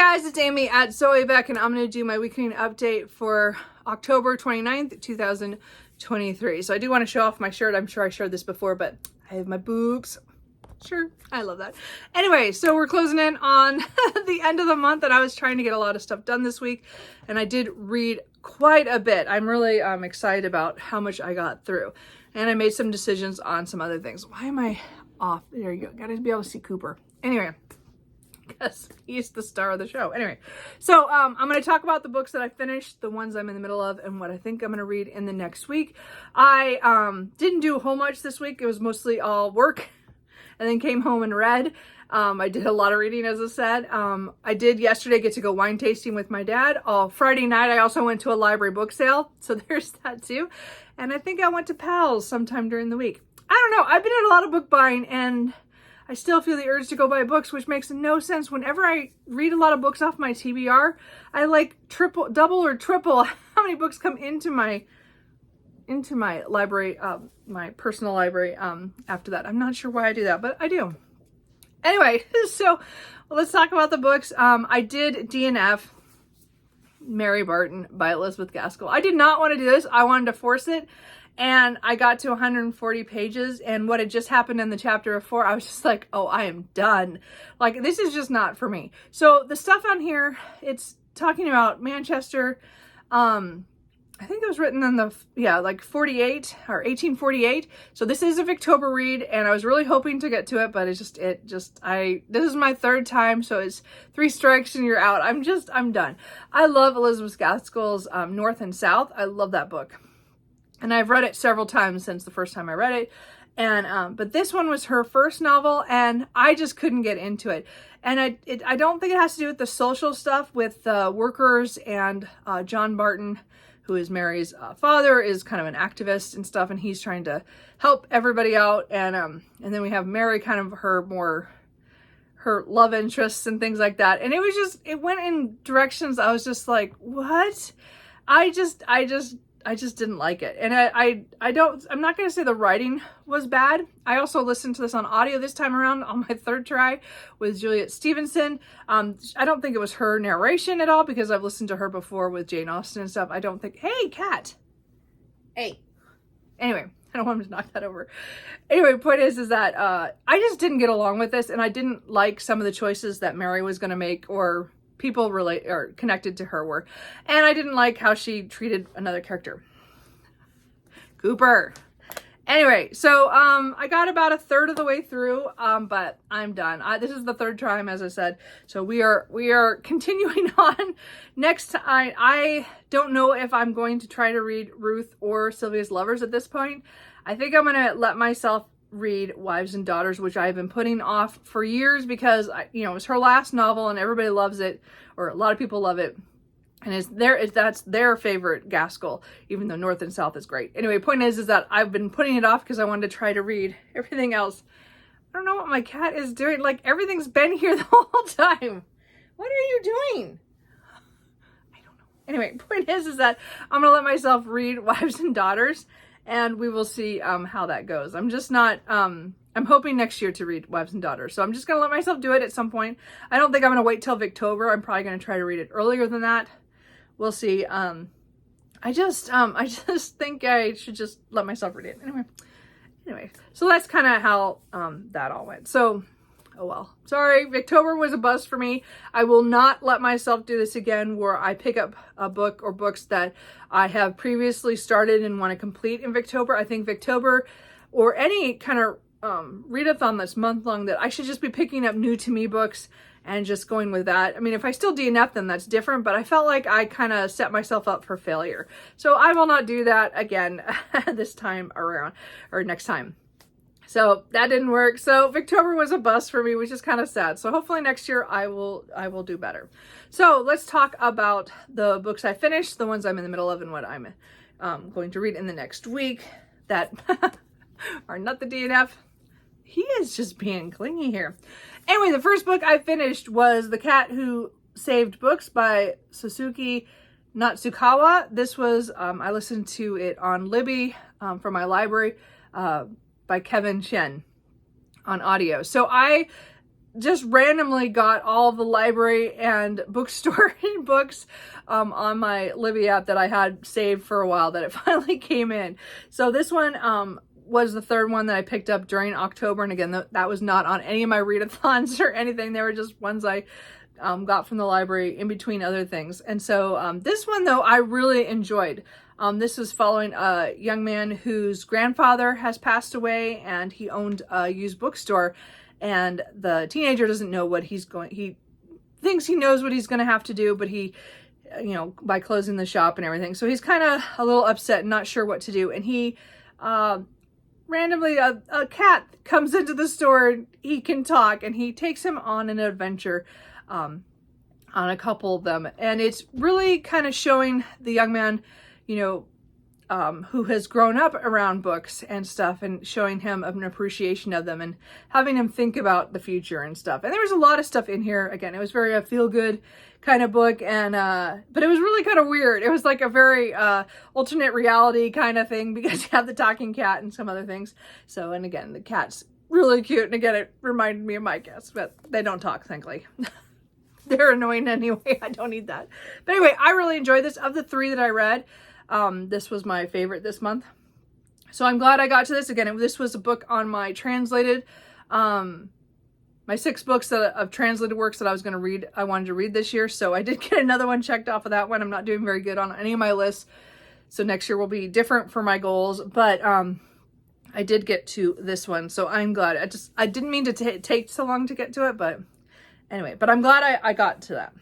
guys, it's Amy at Zoe Beck, and I'm going to do my weekly update for October 29th, 2023. So I do want to show off my shirt. I'm sure I shared this before, but I have my boobs. Sure, I love that. Anyway, so we're closing in on the end of the month, and I was trying to get a lot of stuff done this week, and I did read quite a bit. I'm really excited about how much I got through, and I made some decisions on some other things. Why am I off? There you go. Got to be able to see Cooper. Anyway. Because he's the star of the show. Anyway, so I'm going to talk about the books that I finished, the ones I'm in the middle of, and what I think I'm going to read in the next week. I didn't do a whole much this week. It was mostly all work, and then came home and read. I did a lot of reading, as I said. I did yesterday get to go wine tasting with my dad. Friday night, I also went to a library book sale, so there's that too. And I think I went to Pal's sometime during the week. I don't know. I've been at a lot of book buying, and I still feel the urge to go buy books, which makes no sense. Whenever I read a lot of books off my TBR, I like double or triple how many books come into my library, my personal library, after that. I'm not sure why I do that, but I do. Anyway, so let's talk about the books. I did DNF Mary Barton by Elizabeth Gaskell. I did not want to do this. I wanted to force it. And I got to 140 pages, and what had just happened in the chapter before, I was just like, oh, I am done. Like, this is just not for me. So the stuff on here, it's talking about Manchester. I think it was written in like 48 or 1848. So this is a Victober read, and I was really hoping to get to it, but this is my third time, so it's 3 strikes and you're out. I'm done. I love Elizabeth Gaskell's North and South. I love that book. And I've read it several times since the first time I read it. And, but this one was her first novel, and I just couldn't get into it. And I don't think it has to do with the social stuff with workers, and John Barton, who is Mary's father, is kind of an activist and stuff, and he's trying to help everybody out. And then we have Mary, kind of her love interests and things like that. And it went in directions I was just like, what? I just didn't like it. And I'm not going to say the writing was bad. I also listened to this on audio this time around on my third try with Juliet Stevenson. I don't think it was her narration at all, because I've listened to her before with Jane Austen and stuff. I don't think, hey, cat. Hey. Anyway, I don't want him to knock that over. Anyway, point is that I just didn't get along with this, and I didn't like some of the choices that Mary was going to make, or people relate or connected to her were. And I didn't like how she treated another character. Cooper. Anyway, so I got about a third of the way through, but I'm done. This is the third time, as I said. So we are continuing on. Next, I don't know if I'm going to try to read Ruth or Sylvia's Lovers at this point. I think I'm going to let myself read Wives and Daughters, which I've been putting off for years because it was her last novel and everybody loves it, or a lot of people love it, and that's their favorite Gaskell, even though North and South is great. Anyway, point is that I've been putting it off because I wanted to try to read everything else. I don't know what my cat is doing. Like, everything's been here the whole time. What are you doing? I don't know. Anyway, point is that I'm gonna let myself read Wives and Daughters, and we will see how that goes. I'm just not, I'm hoping next year to read Wives and Daughters. So I'm just going to let myself do it at some point. I don't think I'm going to wait till Victober. I'm probably going to try to read it earlier than that. We'll see. I just think I should just let myself read it. Anyway, so that's kind of how that all went. So, oh well. Sorry, Victober was a bust for me. I will not let myself do this again where I pick up a book or books that I have previously started and want to complete in Victober. I think Victober, or any kind of readathon that's month-long, that I should just be picking up new to me books and just going with that. I mean, if I still DNF them, that's different, but I felt like I kind of set myself up for failure. So I will not do that again this time around, or next time. So that didn't work. So Victober was a bust for me, which is kind of sad. So hopefully next year I will do better. So let's talk about the books I finished, the ones I'm in the middle of, and what I'm going to read in the next week that are not the DNF. He is just being clingy here. Anyway, the first book I finished was The Cat Who Saved Books by Suzuki Natsukawa. This was, I listened to it on Libby from my library by Kevin Chen on audio. So I just randomly got all of the library and bookstore books on my Libby app that I had saved for a while, that it finally came in. So this one was the third one that I picked up during October. And again, that was not on any of my readathons or anything. They were just ones I got from the library in between other things. And so this one, though, I really enjoyed. This is following a young man whose grandfather has passed away, and he owned a used bookstore. And the teenager doesn't know what he thinks he knows what he's going to have to do, but he, you know, by closing the shop and everything. So he's kind of a little upset and not sure what to do. And he, randomly, a cat comes into the store, he can talk, and he takes him on an adventure, on a couple of them. And it's really kind of showing the young man, you know, who has grown up around books and stuff, and showing him an appreciation of them and having him think about the future and stuff. And there was a lot of stuff in here. Again, it was very a feel-good kind of book, and but it was really kind of weird. It was like a very alternate reality kind of thing, because you have the talking cat and some other things. So, and again, the cat's really cute, and again, it reminded me of my cats, but they don't talk, thankfully. They're annoying anyway. I don't need that. But anyway, I really enjoyed this. Of the 3 that I read, this was my favorite this month. So I'm glad I got to this. Again, this was a book on my translated, my 6 books of translated works that I was going to read, I wanted to read this year. So I did get another one checked off of that one. I'm not doing very good on any of my lists, so next year will be different for my goals. But I did get to this one, so I'm glad. I didn't mean to take so long to get to it, but anyway, but I'm glad I got to that.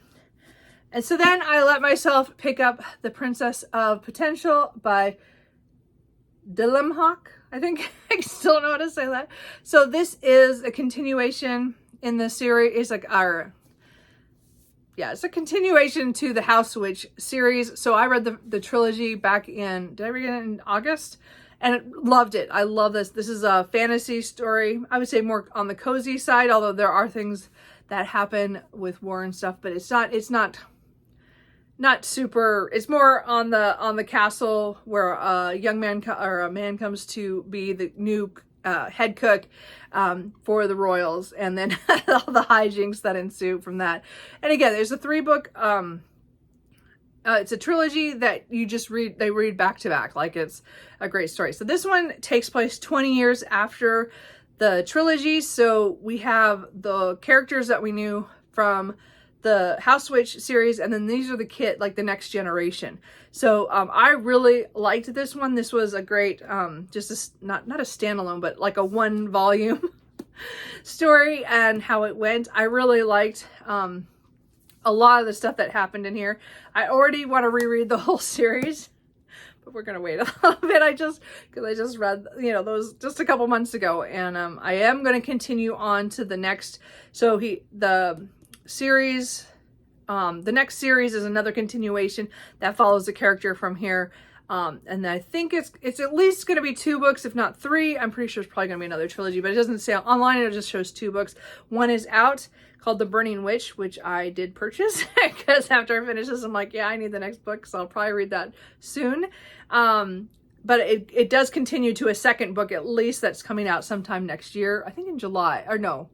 And so then I let myself pick up The Princess of Potential by Dilemhawk. I think I still don't know how to say that. So this is a continuation in the series. It's like it's a continuation to the House Witch series. So I read the trilogy back in, did I read it in August? And loved it. I love this. This is a fantasy story. I would say more on the cozy side, although there are things that happen with war and stuff, but it's not super. It's more on the castle where a young man or a man comes to be the new head cook for the royals, and then all the hijinks that ensue from that. And again, there's a 3-book. It's a trilogy that you just read. They read back to back, like it's a great story. So this one takes place 20 years after the trilogy. So we have the characters that we knew from the House Witch series, and then these are the the next generation. So I really liked this one. This was a great, just not a standalone, but like a 1-volume story, and how it went. I really liked a lot of the stuff that happened in here. I already want to reread the whole series, but we're gonna wait a little bit. Because I just read, you know, those just a couple months ago, and I am going to continue on to the next. So the next series is another continuation that follows the character from here. And I think it's at least going to be 2 books, if not 3. I'm pretty sure it's probably going to be another trilogy, but it doesn't say online. It just shows 2 books. One is out, called The Burning Witch, which I did purchase because after I finish this, I'm like, yeah, I need the next book, so I'll probably read that soon. But it does continue to a 2nd book, at least, that's coming out sometime next year. I think in July, or no.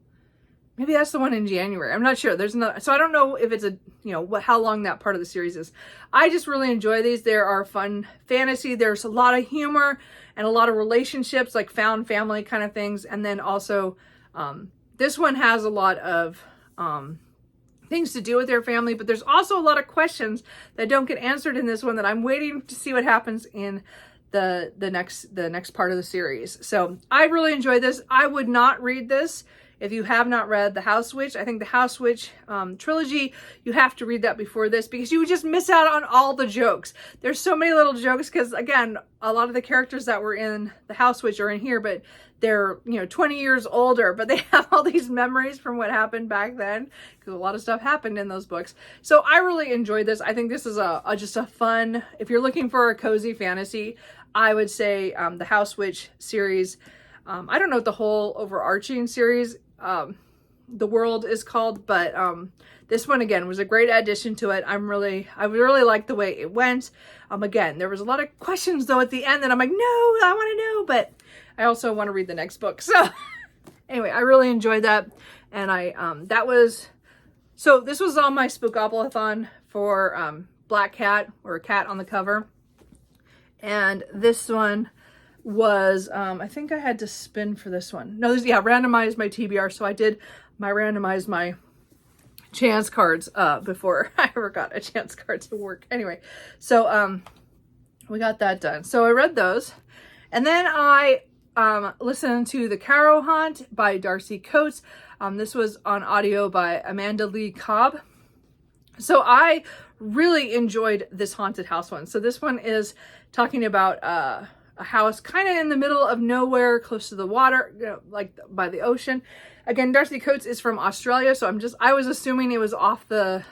Maybe that's the one in January. I'm not sure. There's another, so I don't know if it's how long that part of the series is. I just really enjoy these. There are fun fantasy. There's a lot of humor and a lot of relationships, like found family kind of things. And then also, this one has a lot of things to do with their family, but there's also a lot of questions that don't get answered in this one that I'm waiting to see what happens in the next part of the series. So I really enjoyed this. I would not read this if you have not read The House Witch. I think the House Witch trilogy, you have to read that before this, because you would just miss out on all the jokes. There's so many little jokes, because again, a lot of the characters that were in The House Witch are in here, but they're 20 years older, but they have all these memories from what happened back then, because a lot of stuff happened in those books. So I really enjoyed this. I think this is just a fun, if you're looking for a cozy fantasy, I would say the House Witch series. I don't know what the whole overarching series the world is called, but this one again was a great addition to it. I really liked the way it went. Again, there was a lot of questions though at the end that I'm like, no, I want to know, but I also want to read the next book. So anyway, I really enjoyed that. And so this was on my Spookoplathon for Black Cat, or a cat on the cover. And this one was, I think I had to spin for this one. No, randomize my TBR. So I did randomize my chance cards before I ever got a chance card to work. Anyway, so we got that done. So I read those. And then I listened to The Caro Haunt by Darcy Coates. This was on audio by Amanda Lee Cobb. So I really enjoyed this haunted house one. So this one is talking about a house kind of in the middle of nowhere, close to the water, like by the ocean. Again, Darcy Coates is from Australia, so I was assuming it was off the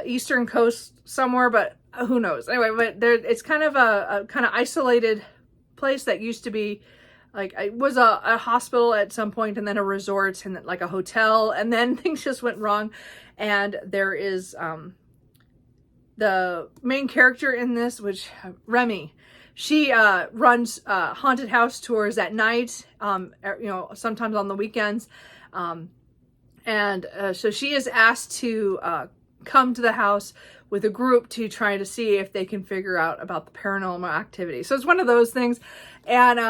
eastern coast somewhere, but who knows? Anyway, but it's kind of a kind of isolated place that used to be, like, it was a hospital at some point, and then a resort, and like a hotel, and then things just went wrong. And there is the main character in this, which Remy, she runs haunted house tours at night, sometimes on the weekends, and so she is asked to come to the house with a group to try to see if they can figure out about the paranormal activity. So it's one of those things. And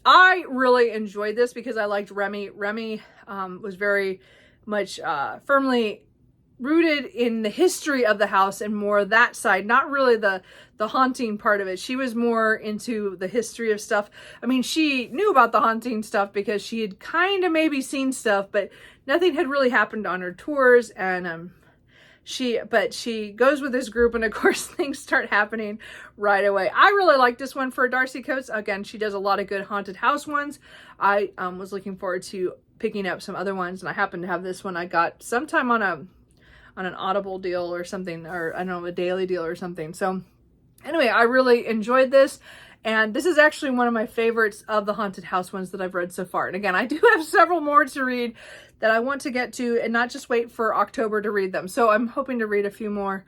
I really enjoyed this because I liked Remy. Remy was very much firmly rooted in the history of the house and more that side, not really the haunting part of it. She was more into the history of stuff. I mean, she knew about the haunting stuff because she had kind of maybe seen stuff, but nothing had really happened on her tours. And she goes with this group, and of course things start happening right away. I really like this one for Darcy Coates. Again, she does a lot of good haunted house ones. I was looking forward to picking up some other ones, and I happen to have this one I got sometime on an Audible deal or something, or I don't know, a daily deal or something. So anyway, I really enjoyed this. And this is actually one of my favorites of the haunted house ones that I've read so far. And again, I do have several more to read that I want to get to, and not just wait for October to read them. So I'm hoping to read a few more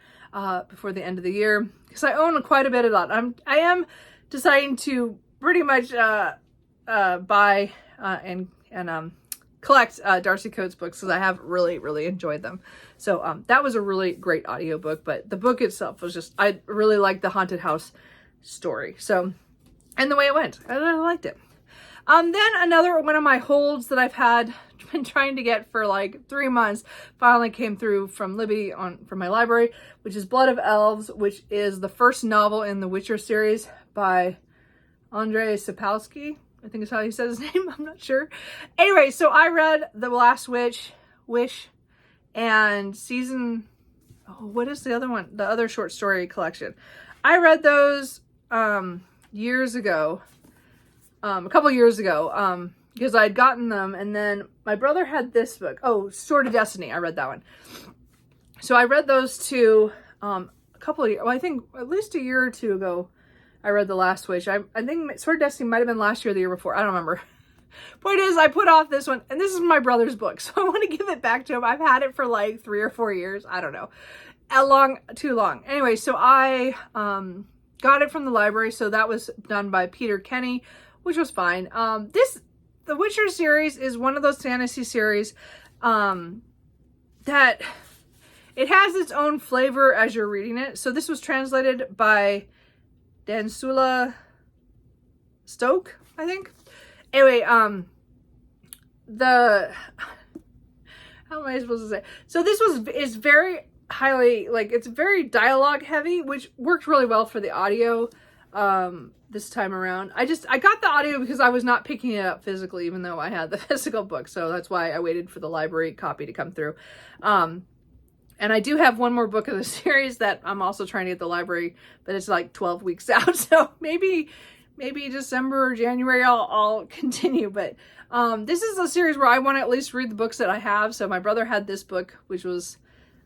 before the end of the year, because I own quite a bit of that. I am deciding to pretty much buy and collect Darcy Coates books, because I have really, really enjoyed them. So that was a really great audiobook, but the book itself was just, I really liked the haunted house story. So, and the way it went, I really liked it. Then another one of my holds that I've been trying to get for like 3 months finally came through from Libby from my library, which is Blood of Elves, which is the first novel in the Witcher series by Andrzej Sapkowski. I think is how he says his name. I'm not sure. Anyway, so I read The Last Wish, and what is the other one? The other short story collection. I read those years ago, a couple years ago, because I had gotten them, and then my brother had this book. Oh, Sword of Destiny. I read that one. So I read those two a couple of years, well, I think at least a year or two ago. I read The Last Wish. I think Sword of Destiny might have been last year or the year before. I don't remember. Point is, I put off this one, and this is my brother's book, so I want to give it back to him. I've had it for like 3 or 4 years. I don't know. Too long. Anyway, so I got it from the library, so that was done by Peter Kenny, which was fine. The Witcher series is one of those fantasy series that it has its own flavor as you're reading it. So this was translated by Dansula Stoke, I think. Anyway, how am I supposed to say? So this is very highly, like, it's very dialogue heavy, which worked really well for the audio this time around. I got the audio because I was not picking it up physically, even though I had the physical book. So that's why I waited for the library copy to come through. And I do have one more book of the series that I'm also trying to get the library, but it's like 12 weeks out. So maybe December or January I'll continue. But this is a series where I want to at least read the books that I have. So my brother had this book, which was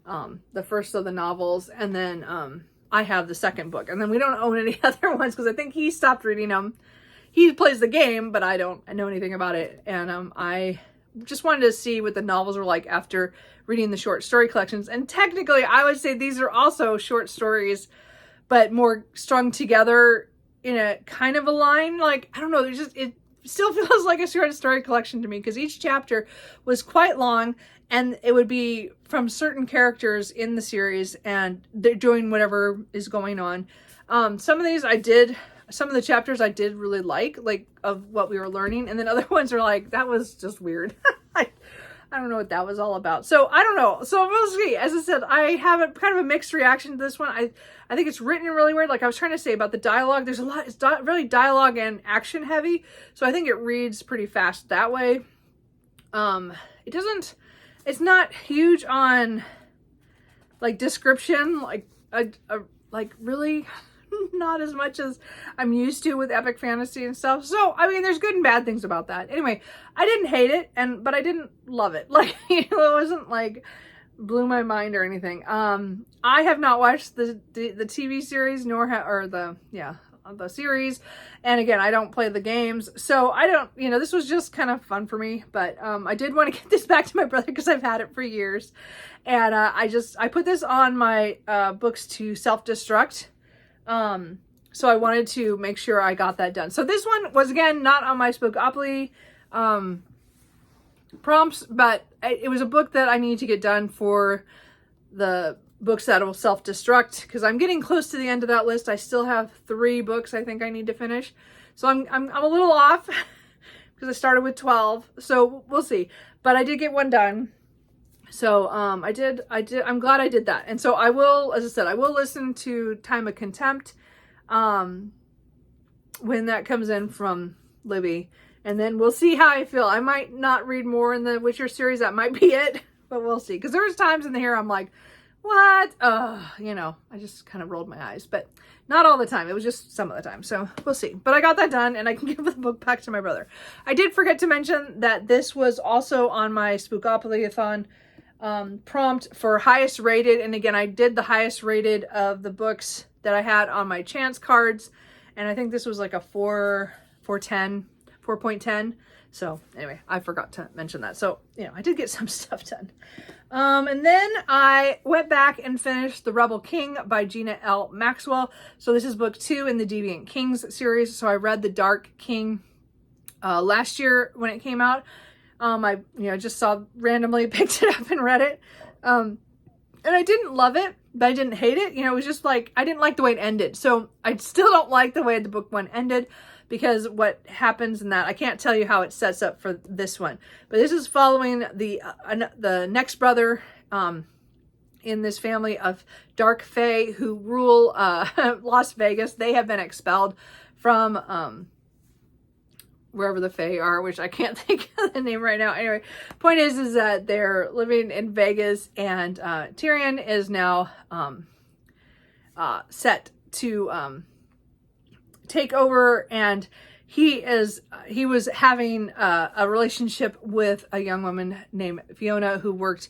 the first of the novels. And then I have the second book. And then we don't own any other ones because I think he stopped reading them. He plays the game, but I don't know anything about it. And I just wanted to see what the novels were like after reading the short story collections. And technically, I would say these are also short stories, but more strung together in a kind of a line. Like, I don't know, it still feels like a short story collection to me, because each chapter was quite long, and it would be from certain characters in the series, and they're doing whatever is going on. Some of the chapters I did really like of what we were learning, and then other ones are like, that was just weird. I don't know what that was all about. So I don't know. So we'll see. As I said, I have a kind of a mixed reaction to this one. I think it's written really weird. Like I was trying to say about the dialogue, there's a lot, it's really dialogue and action heavy. So I think it reads pretty fast that way. It's not huge on like description, like really not as much as I'm used to with epic fantasy and stuff. So, I mean, there's good and bad things about that. Anyway, I didn't hate it, but I didn't love it. Like, it wasn't like blew my mind or anything. I have not watched the TV series, nor the series. And again, I don't play the games. So I don't, this was just kind of fun for me, but I did want to get this back to my brother because I've had it for years. And I put this on my books to self-destruct. So I wanted to make sure I got that done. So this one was, again, not on my Spookopoly prompts, but it was a book that I need to get done for the books that will self-destruct, because I'm getting close to the end of that list. I still have 3 books I think I need to finish. So I'm a little off because I started with 12. So we'll see. But I did get one done. So, I'm glad I did that. And so I will, as I said, I will listen to Time of Contempt, when that comes in from Libby, and then we'll see how I feel. I might not read more in the Witcher series. That might be it, but we'll see. Cause there was times in here I'm like, what? I just kind of rolled my eyes, but not all the time. It was just some of the time. So we'll see. But I got that done, and I can give the book back to my brother. I did forget to mention that this was also on my Spookoplathon prompt for highest rated. And again, I did the highest rated of the books that I had on my chance cards. And I think this was like a 4.10. So anyway, I forgot to mention that. So, I did get some stuff done. And then I went back and finished The Rebel King by Gina L. Maxwell. So this is book 2 in the Deviant Kings series. So I read The Dark King last year when it came out. I just randomly picked it up and read it. And I didn't love it, but I didn't hate it. It was just like, I didn't like the way it ended. So I still don't like the way the book 1 ended, because what happens in that, I can't tell you how it sets up for this one. But this is following the next brother in this family of dark fae who rule Las Vegas. They have been expelled from wherever the fae are, which I can't think of the name right now. Anyway, point is that they're living in Vegas, and Tyrion is now set to take over, and he was having a relationship with a young woman named Fiona who worked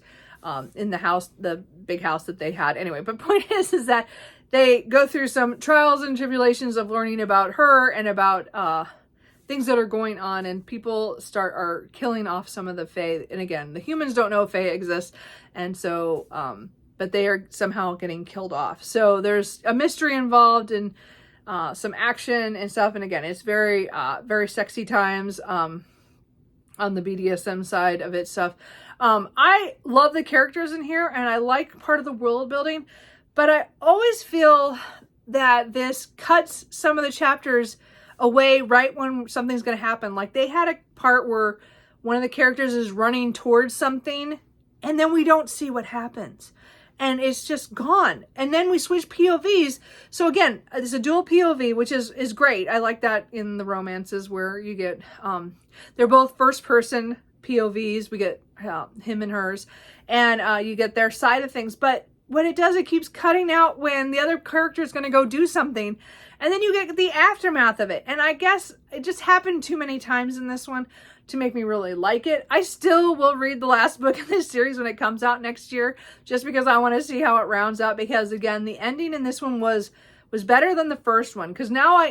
in the big house that they had. Anyway, but point is that they go through some trials and tribulations of learning about her and about things that are going on, and people are killing off some of the fae. And again, the humans don't know fae exists, and so but they are somehow getting killed off. So there's a mystery involved, and some action and stuff. And again, it's very very sexy times on the BDSM side of it stuff. I love the characters in here, and I like part of the world building, but I always feel that this cuts some of the chapters away right when something's going to happen. Like they had a part where one of the characters is running towards something, and then we don't see what happens, and it's just gone. And then we switch POVs. So again, it's a dual POV, which is great. I like that in the romances where you get, they're both first person POVs. We get him and hers, and you get their side of things. But what it does, it keeps cutting out when the other character is going to go do something, and then you get the aftermath of it. And I guess it just happened too many times in this one to make me really like it. I still will read the last book in this series when it comes out next year, just because I want to see how it rounds out. Because again, the ending in this one was better than the first one. Because now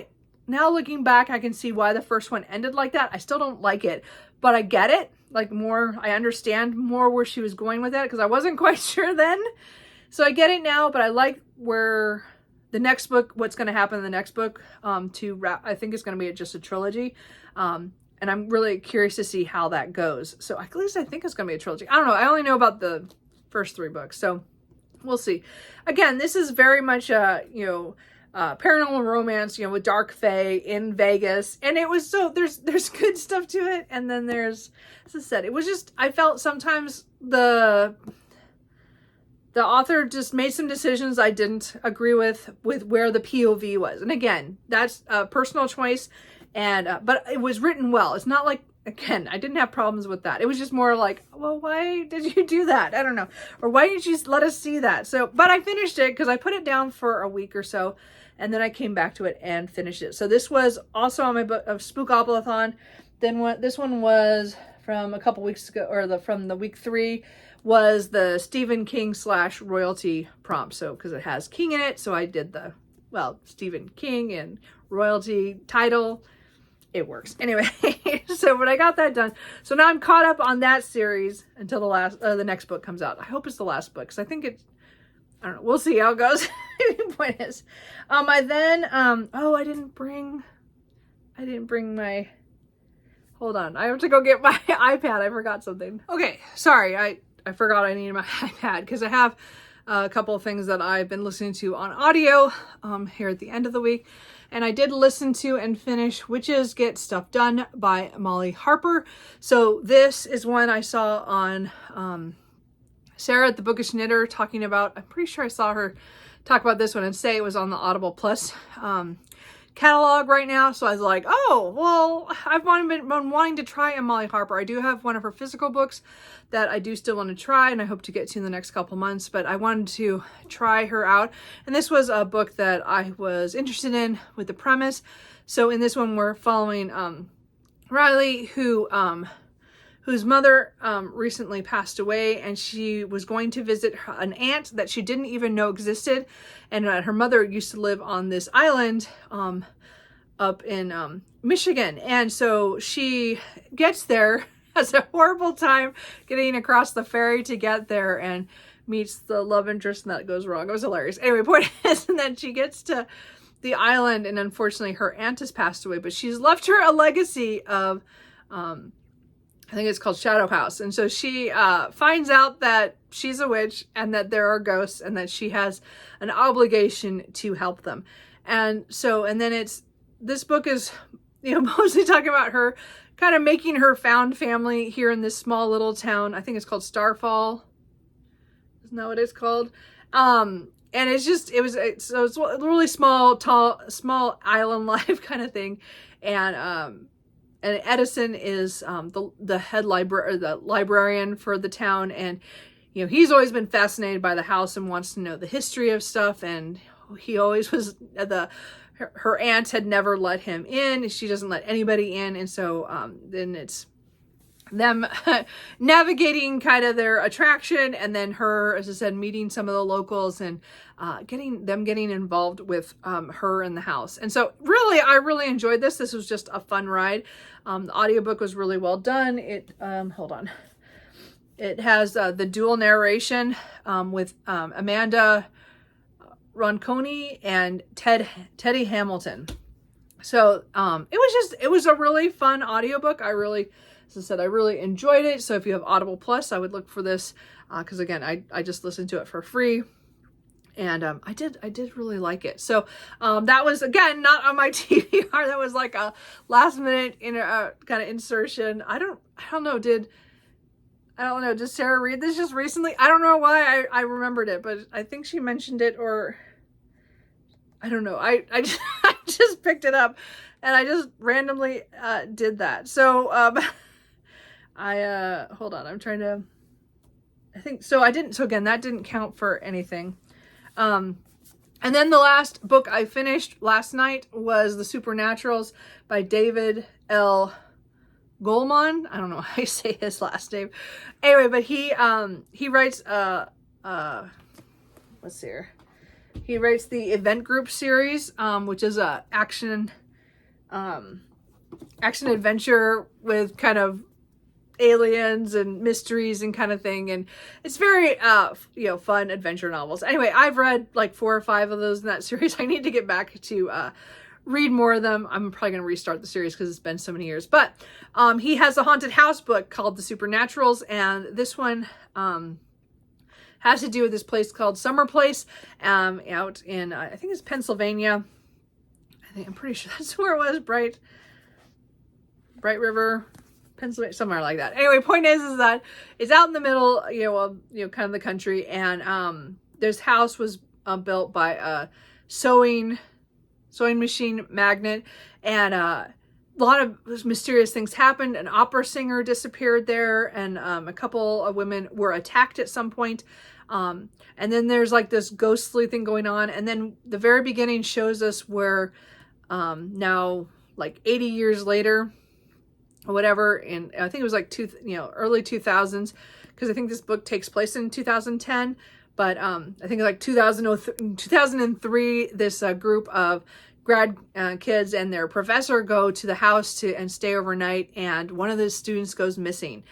looking back, I can see why the first one ended like that. I still don't like it, but I get it. Like I understand more where she was going with it, because I wasn't quite sure then. So I get it now, but I like where the next book, what's going to happen in the next book, I think it's going to be just a trilogy. and I'm really curious to see how that goes. So at least I think it's going to be a trilogy. I don't know. I only know about the first 3 books, so we'll see. Again, this is very much paranormal romance, with dark fae in Vegas, and it was there's good stuff to it, and then there's, as I said, it was just, I felt sometimes the author just made some decisions I didn't agree with where the POV was, and again, that's a personal choice, and but it was written well. It's not like, again, I didn't have problems with that. It was just more like, well, why did you do that? I don't know, or why didn't you let us see that? So, but I finished it because I put it down for a week or so. And then I came back to it and finished it. So this was also on my book of Spookoplathon. Then this one was from a couple weeks ago, or from the week 3 was the Stephen King / royalty prompt. So because it has King in it, so I did the, Stephen King and royalty title. It works anyway. So but I got that done. So now I'm caught up on that series until the next book comes out. I hope it's the last book, because I think it's, I don't know. We'll see how it goes. The point is, I then, I didn't bring my, hold on. I have to go get my iPad. I forgot something. Okay. Sorry. I forgot I needed my iPad, because I have a couple of things that I've been listening to on audio, here at the end of the week. And I did listen to and finish Witches Get Stuff Done by Molly Harper. So this is one I saw on, Sarah at the Bookish Knitter talking about, I'm pretty sure I saw her talk about this one and say it was on the Audible Plus catalog right now. So I was like, oh, well, I've been wanting to try a Molly Harper. I do have one of her physical books that I do still want to try, and I hope to get to in the next couple months, but I wanted to try her out. And this was a book that I was interested in with the premise. So in this one, we're following Riley, whose mother recently passed away, and she was going to visit an aunt that she didn't even know existed. And her mother used to live on this island up in Michigan. And so she gets there, has a horrible time getting across the ferry to get there, and meets the love interest, and that goes wrong. It was hilarious. Anyway, point is, and then she gets to the island, and unfortunately her aunt has passed away, but she's left her a legacy of I think it's called Shadow House. And so she finds out that she's a witch and that there are ghosts, and that she has an obligation to help them. And so, and then this book is, mostly talking about her kind of making her found family here in this small little town. I think it's called Starfall. Isn't that what it's called? And it's a really small island life kind of thing. And Edison is the head librarian for the town, and he's always been fascinated by the house and wants to know the history of stuff. And he always was her aunt had never let him in. She doesn't let anybody in, and so then it's them navigating kind of their attraction, and then her, as I said, meeting some of the locals and getting involved with her in the house. And so really, I really enjoyed this. This was just a fun ride. The audiobook was really well done. It hold on. It has the dual narration with Amanda Ronconi and Teddy Hamilton. So it was a really fun audiobook. As I said, I really enjoyed it. So if you have Audible Plus, I would look for this, because again, I just listened to it for free, and I did really like it. So that was, again, not on my TBR. That was like a last minute kind of insertion. I don't know. Did Sarah read this just recently? I don't know why I remembered it, but I think she mentioned it, or I don't know. I just picked it up, and I just randomly did that. So hold on, I'm trying to, I think, so again, that didn't count for anything. And then the last book I finished last night was The Supernaturals by David L. Goleman. I don't know how you say his last name. Anyway, but he writes, let's see here. He writes the Event Group series, which is a action adventure with kind of aliens and mysteries and kind of thing, and it's very fun adventure novels. Anyway, I've read like 4 or 5 of those in that series. I need to get back to read more of them. I'm probably going to restart the series because it's been so many years. But he has a haunted house book called The Supernaturals, and this one has to do with this place called Summer Place out in, I think it's Pennsylvania. I'm pretty sure that's where it was, Bright River, Pennsylvania, somewhere like that. Anyway, point is that it's out in the middle, kind of the country, and this house was built by a sewing machine magnate, and a lot of mysterious things happened. An opera singer disappeared there, and a couple of women were attacked at some point. And then there's like this ghostly thing going on, and then the very beginning shows us where now like 80 years later or whatever, and I think it was like early 2000s, because I think this book takes place in 2010, but I think like 2003, this group of grad kids and their professor go to the house and stay overnight, and one of the students goes missing.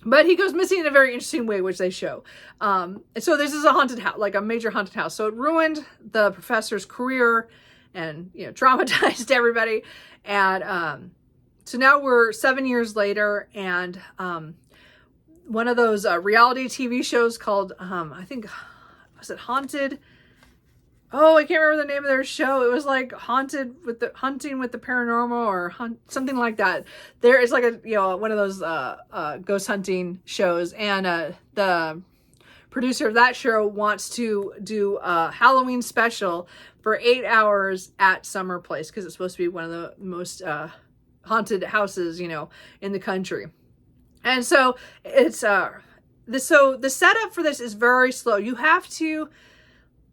But he goes missing in a very interesting way, which they show. And so this is a haunted house, like a major haunted house. So it ruined the professor's career and, traumatized everybody. And so now we're 7 years later, and one of those reality TV shows called, I think, was it Haunted? Oh, I can't remember the name of their show. It was like Hunting with the Paranormal, or something like that. There is like a, one of those ghost hunting shows, and the producer of that show wants to do a Halloween special for 8 hours at Summer Place, because it's supposed to be one of the most haunted houses, in the country. And so it's so the setup for this is very slow. You have to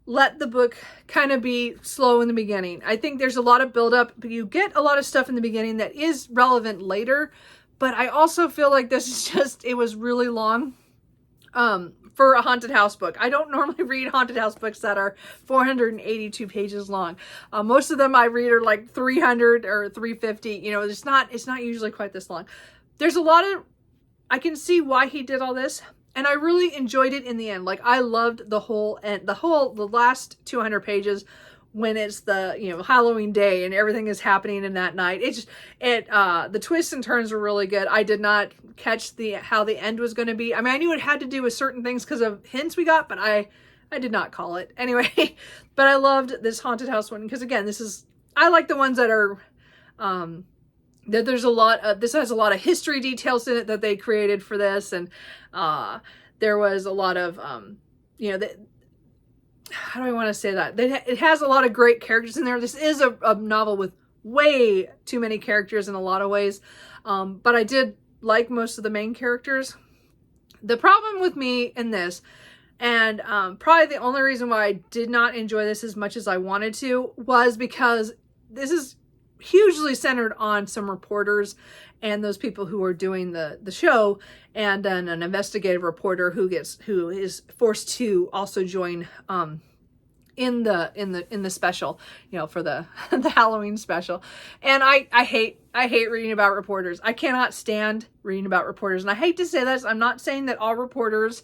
let the book kind of be slow in the beginning. I think there's a lot of buildup, but you get a lot of stuff in the beginning that is relevant later. But I also feel like this is it was really long for a haunted house book. I don't normally read haunted house books that are 482 pages long. Most of them I read are like 300 or 350. It's not usually quite this long. There's a lot of, I can see why he did all this. And I really enjoyed it in the end. Like, I loved the last 200 pages when it's the, Halloween day and everything is happening in that night. The twists and turns were really good. I did not catch how the end was going to be. I mean, I knew it had to do with certain things because of hints we got, but I did not call it. Anyway, but I loved this haunted house one because, again, I like the ones that are, that there's this has a lot of history details in it that they created for this. And there was a lot of, how do I want to say that? It has a lot of great characters in there. This is a novel with way too many characters in a lot of ways. But I did like most of the main characters. The problem with me in this, and probably the only reason why I did not enjoy this as much as I wanted to, was because this is hugely centered on some reporters and those people who are doing the show, and then an investigative reporter who is forced to also join in the special, for the the Halloween special. And I hate reading about reporters. I cannot stand reading about reporters. And I hate to say this, I'm not saying that all reporters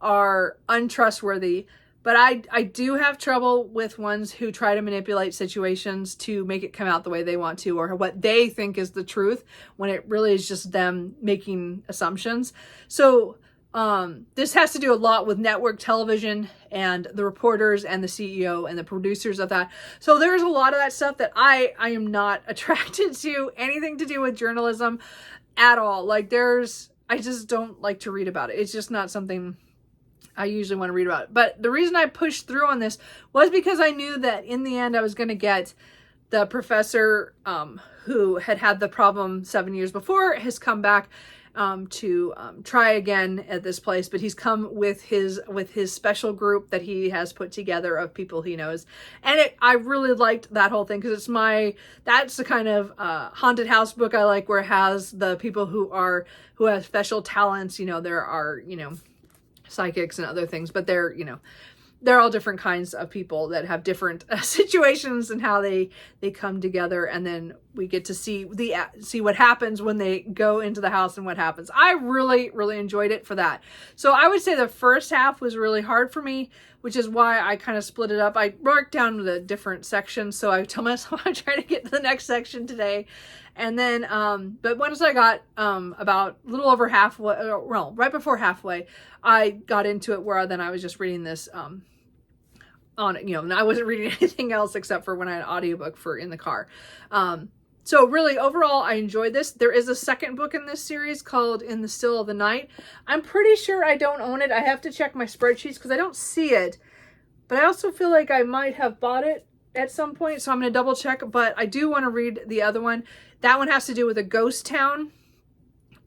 are untrustworthy, but I do have trouble with ones who try to manipulate situations to make it come out the way they want to, or what they think is the truth, when it really is just them making assumptions. So this has to do a lot with network television and the reporters and the CEO and the producers of that. So there's a lot of that stuff that I am not attracted to, anything to do with journalism at all. Like, I just don't like to read about it. It's just not something I usually want to read about. But the reason I pushed through on this was because I knew that in the end I was going to get the professor who had the problem 7 years before has come back to try again at this place, but he's come with his special group that he has put together of people he knows. And I really liked that whole thing, because that's the kind of haunted house book I like, where it has the people who have special talents. There are psychics and other things, but they're they're all different kinds of people that have different situations and how they come together, and then we get to see what happens when they go into the house and what happens. I really enjoyed it for that. So I would say the first half was really hard for me, which is why I kind of split it up. I marked down the different sections, so I tell myself I'm trying to get to the next section today. And then, but once I got about a little over halfway, well, right before halfway, I got into it where then I was just reading this on it, and I wasn't reading anything else except for when I had an audiobook for in the car. So really, overall, I enjoyed this. There is a second book in this series called In the Still of the Night. I'm pretty sure I don't own it. I have to check my spreadsheets because I don't see it. But I also feel like I might have bought it at some point, so I'm going to double check. But I do want to read the other one. That one has to do with a ghost town,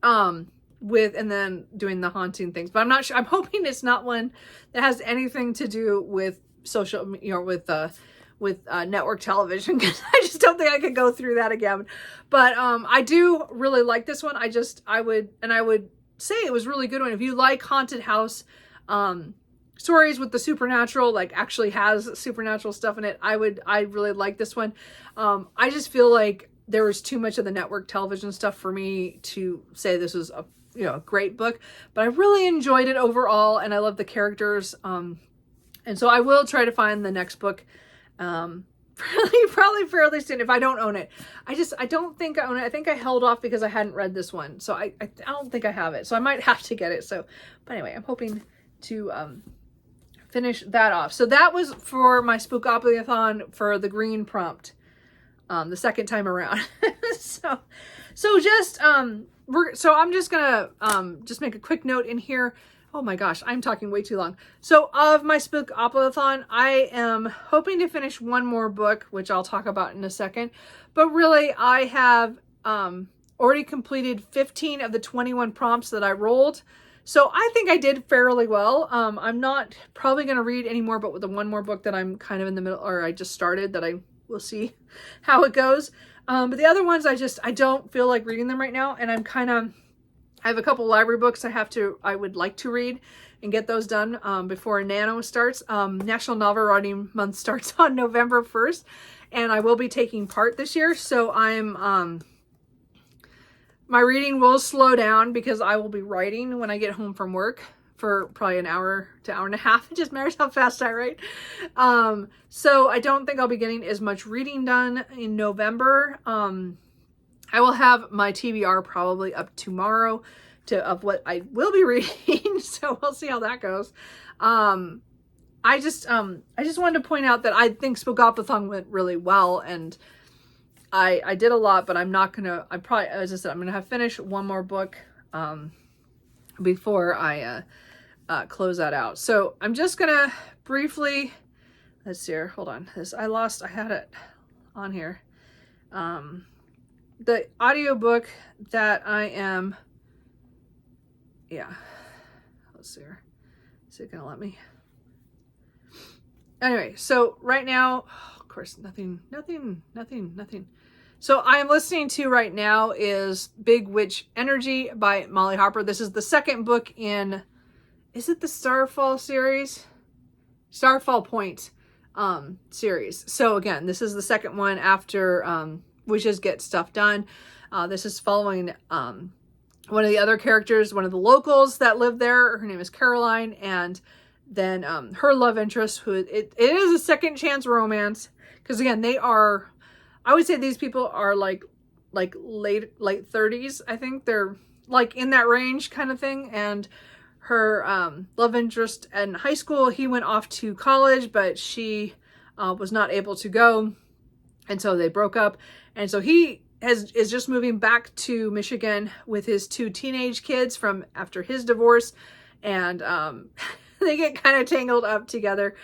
and then doing the haunting things. But I'm not sure. I'm hoping it's not one that has anything to do with social, with network television, because I just don't think I could go through that again. But I do really like this one. I would say it was really good one. If you like haunted house stories with the supernatural, like actually has supernatural stuff in it, I really like this one. I just feel like there was too much of the network television stuff for me to say this was a great book, but I really enjoyed it overall, and I love the characters. And so I will try to find the next book probably fairly soon if I don't own it. I don't think I own it. I think I held off because I hadn't read this one. So I don't think I have it. So I might have to get it. So, but anyway, I'm hoping to finish that off. So that was for my Spookoplathon for the green prompt the second time around. so just so I'm just gonna just make a quick note in here. Oh my gosh, I'm talking way too long. So of my Spookoplathon, I am hoping to finish one more book, which I'll talk about in a second. But really, I have already completed 15 of the 21 prompts that I rolled. So I think I did fairly well. I'm not probably going to read any more, but with the one more book that I'm kind of in the middle, or I just started, that I will see how it goes. But the other ones, I don't feel like reading them right now. And I have a couple library books I would like to read and get those done before Nano starts. National Novel Writing Month starts on November 1st, and I will be taking part this year. So my reading will slow down because I will be writing when I get home from work for probably an hour to hour and a half. It just matters how fast I write. So I don't think I'll be getting as much reading done in November. I will have my TBR probably up tomorrow of what I will be reading. So we'll see how that goes. I just wanted to point out that I think Spookoplathon went really well, and I did a lot, but I'm not gonna, as I said, I'm gonna have finished one more book before I close that out. So I'm just gonna briefly, let's see here, hold on. I had it on here. The audiobook that I am, let's see here. Is it gonna let me? Anyway, so right now, of course, nothing. So I am listening to right now is Big Witch Energy by Molly Harper. This is the second book in, is it the Starfall series? Starfall Point series. So again, this is the second one after Wishes Get Stuff Done. This is following one of the other characters, one of the locals that live there. Her name is Caroline, and then her love interest, who it is a second chance romance, because again, they are, I would say these people are like late 30s. I think they're like in that range kind of thing. And her love interest in high school, he went off to college, but she was not able to go, and so they broke up. And so he is just moving back to Michigan with his two teenage kids from after his divorce, and they get kind of tangled up together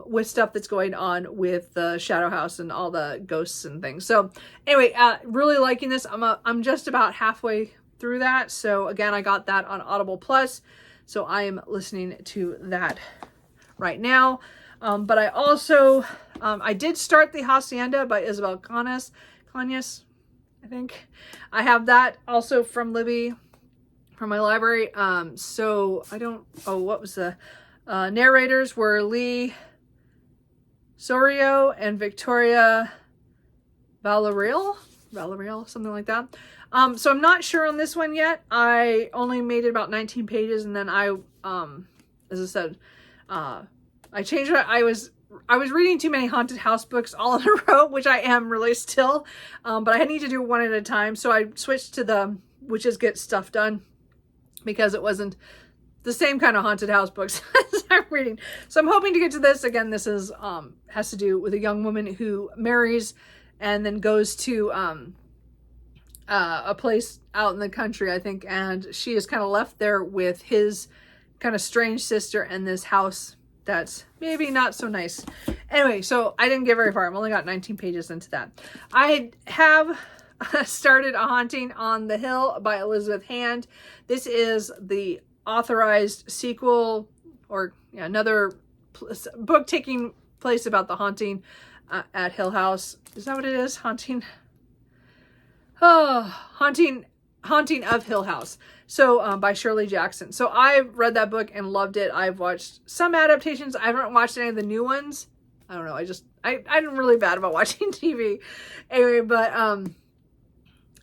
with stuff that's going on with the Shadow House and all the ghosts and things. So anyway, really liking this. I'm just about halfway through that. So again, I got that on Audible Plus, so I am listening to that right now. But I also I did start The Hacienda by Isabel Cañas, I think. I have that also from Libby, from my library. So I don't, what was the Narrators were Lee Sorio and Victoria Valerial, something like that. So I'm not sure on this one yet. I only made it about 19 pages, and then I, as I said, I changed it. I was reading too many haunted house books all in a row, which I am really still, but I need to do one at a time. So I switched to the Witches Get Stuff Done because it wasn't the same kind of haunted house books as I'm reading. So I'm hoping to get to this. Again, this is has to do with a young woman who marries and then goes to a place out in the country, I think, and she is kind of left there with his kind of strange sister and this house that's maybe not so nice. Anyway, so I didn't get very far. I've only got 19 pages into that. I have started A Haunting on the Hill by Elizabeth Hand. This is the authorized sequel, or another book taking place about the haunting at Hill House. Is that what it is? Haunting of Hill House. So by Shirley Jackson. So I've read that book and loved it. I've watched some adaptations. I haven't watched any of the new ones. I don't know. I'm really bad about watching TV. Anyway, but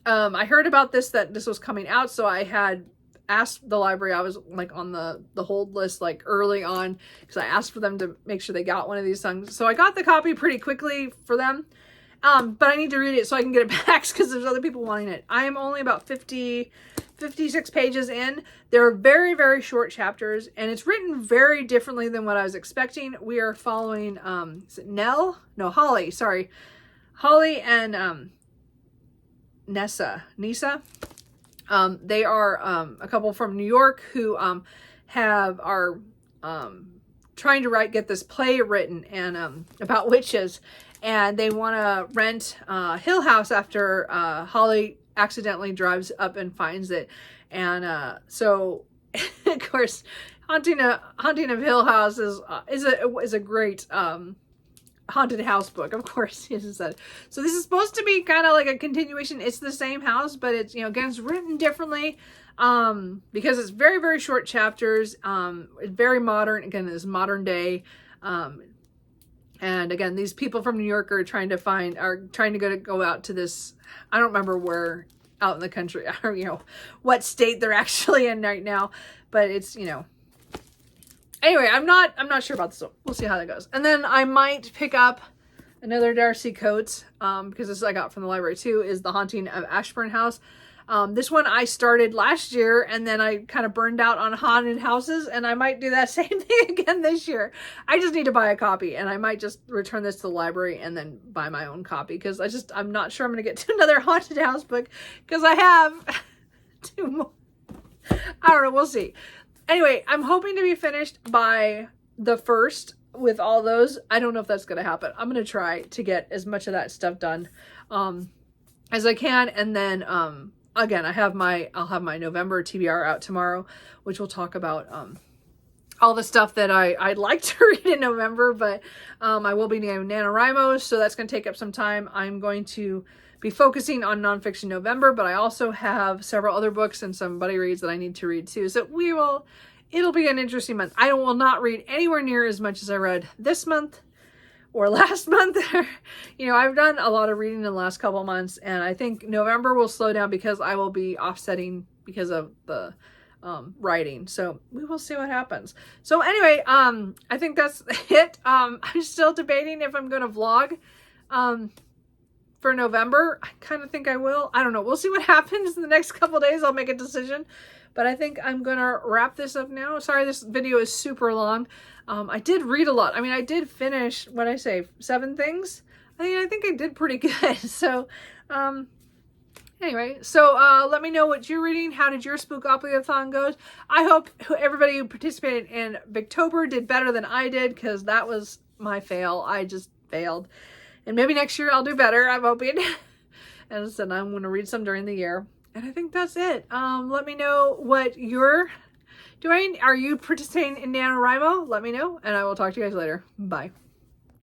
I heard about this, that this was coming out. So I had asked the library. I was like on the hold list like early on because I asked for them to make sure they got one of these things. So I got the copy pretty quickly for them. But I need to read it so I can get it back because there's other people wanting it. I am only about 56 pages in. They're very, very short chapters, and it's written very differently than what I was expecting. We are following, is it Nell? No, Holly, sorry. Holly and Nisa. They are a couple from New York who are trying to get this play written and about witches. And they want to rent Hill House after Holly accidentally drives up and finds it. And so, of course, Haunting of Hill House is a great haunted house book. Of course, it is that. So this is supposed to be kind of like a continuation. It's the same house, but it's, again, it's written differently because it's very, very short chapters. It's very modern. Again, it's modern day. And again, these people from New York are trying to go out to this, I don't remember where out in the country, I don't what state they're actually in right now, but it's, anyway, I'm not sure about this. We'll see how that goes. And then I might pick up another Darcy Coates, because this I got from the library too, is The Haunting of Ashburn House. This one I started last year, and then I kind of burned out on haunted houses, and I might do that same thing again this year. I just need to buy a copy, and I might just return this to the library and then buy my own copy, because I'm not sure I'm going to get to another haunted house book, because I have 2 more. I don't know. We'll see. Anyway, I'm hoping to be finished by the 1st with all those. I don't know if that's going to happen. I'm going to try to get as much of that stuff done as I can, and then again, I'll have my November TBR out tomorrow, which will talk about all the stuff that I'd like to read in November, but I will be doing NaNoWriMo, so that's going to take up some time. I'm going to be focusing on nonfiction November, but I also have several other books and some buddy reads that I need to read too. So it'll be an interesting month. I will not read anywhere near as much as I read this month or last month. I've done a lot of reading in the last couple of months, and I think November will slow down because I will be offsetting because of the writing. So we will see what happens. So anyway, I think that's it. I'm still debating if I'm going to vlog for November. I kind of think I will. I don't know. We'll see what happens in the next couple days. I'll make a decision. But I think I'm going to wrap this up now. Sorry, this video is super long. I did read a lot. I mean, I did finish, 7 things? I think I did pretty good. So, anyway, so let me know what you're reading. How did your Spookoplathon go? I hope everybody who participated in Victober did better than I did, because that was my fail. I just failed. And maybe next year I'll do better, I'm hoping. As I said, I'm going to read some during the year. And I think that's it. Let me know what you're doing. Are you participating in NaNoWriMo? Let me know, and I will talk to you guys later. Bye.